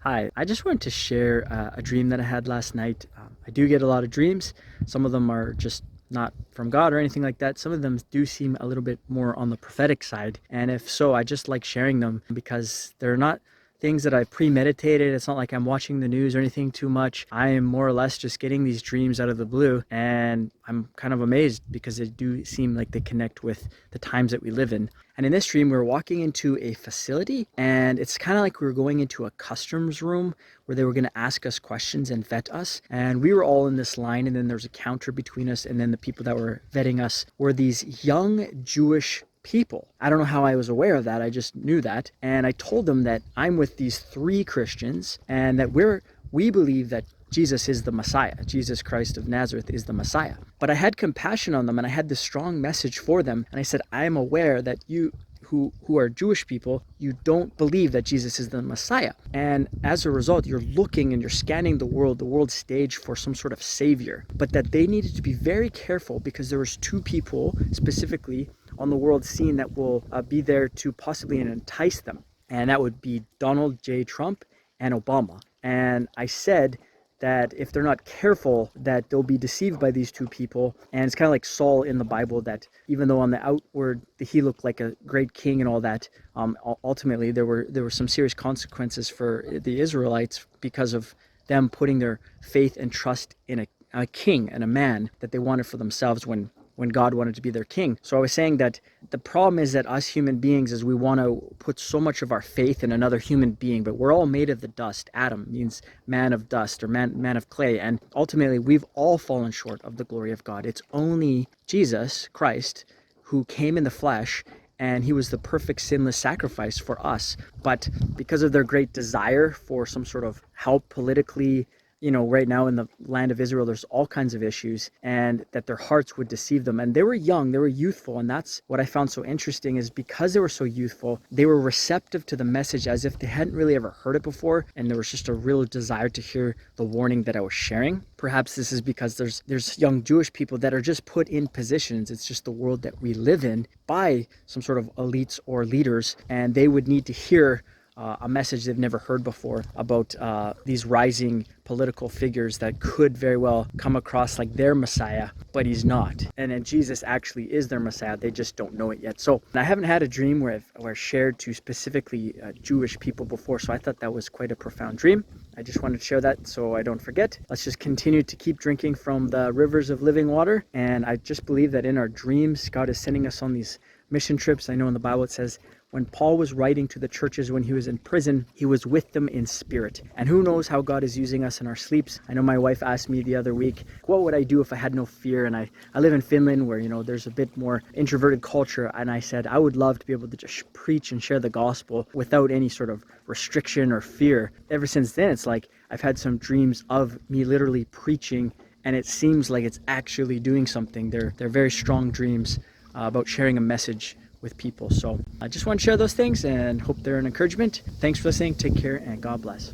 Hi, I just wanted to share a dream that I had last night. I do get a lot of dreams. Some of them are just not from God or anything like that. Some of them do seem a little bit more on the prophetic side. And if so, I just like sharing them because they're not things that I premeditated. It's not like I'm watching the news or anything too much. I am more or less just getting these dreams out of the blue, and I'm kind of amazed because they do seem like they connect with the times that we live in. And in this dream, we were walking into a facility, and it's kind of like we were going into a customs room where they were going to ask us questions and vet us. And we were all in this line, and then there's a counter between us, and then the people that were vetting us were these young Jewish people. I don't know how I was aware of that. I just knew that. And I told them that I'm with these three Christians and that we believe that Jesus is the Messiah. Jesus Christ of Nazareth is the Messiah. But I had compassion on them, and I had this strong message for them. And I said, I am aware that you who are Jewish people, you don't believe that Jesus is the Messiah. And as a result, you're looking and you're scanning the world stage for some sort of savior. But that they needed to be very careful because there was two people specifically on the world scene that will be there to possibly entice them. And that would be Donald J. Trump and Obama. And I said that if they're not careful, that they'll be deceived by these two people. And it's kind of like Saul in the Bible, that even though on the outward he looked like a great king and all that, ultimately there were some serious consequences for the Israelites because of them putting their faith and trust in a king and a man that they wanted for themselves when God wanted to be their king. So I was saying that the problem is that us human beings is we want to put so much of our faith in another human being, but we're all made of the dust. Adam means man of dust or man of clay. And ultimately, we've all fallen short of the glory of God. It's only Jesus Christ who came in the flesh, and he was the perfect sinless sacrifice for us. But because of their great desire for some sort of help politically, right now in the land of Israel, there's all kinds of issues, and that their hearts would deceive them. And they were young, they were youthful. And that's what I found so interesting, is because they were so youthful, they were receptive to the message as if they hadn't really ever heard it before. And there was just a real desire to hear the warning that I was sharing. Perhaps this is because there's young Jewish people that are just put in positions. It's just the world that we live in by some sort of elites or leaders, and they would need to hear a message they've never heard before about these rising political figures that could very well come across like their Messiah, but he's not. And then Jesus actually is their Messiah. They just don't know it yet. So I haven't had a dream where I've shared to specifically Jewish people before, so I thought that was quite a profound dream. I just wanted to share that so I don't forget. Let's just continue to keep drinking from the rivers of living water. And I just believe that in our dreams, God is sending us on these mission trips. I know in the Bible it says, when Paul was writing to the churches when he was in prison, he was with them in spirit. And who knows how God is using us in our sleeps. I know my wife asked me the other week, what would I do if I had no fear? And I live in Finland where, there's a bit more introverted culture. And I said, I would love to be able to just preach and share the gospel without any sort of restriction or fear. Ever since then, it's like I've had some dreams of me literally preaching, and it seems like it's actually doing something. They're very strong dreams about sharing a message with people. So I just want to share those things and hope they're an encouragement. Thanks for listening. Take care and God bless.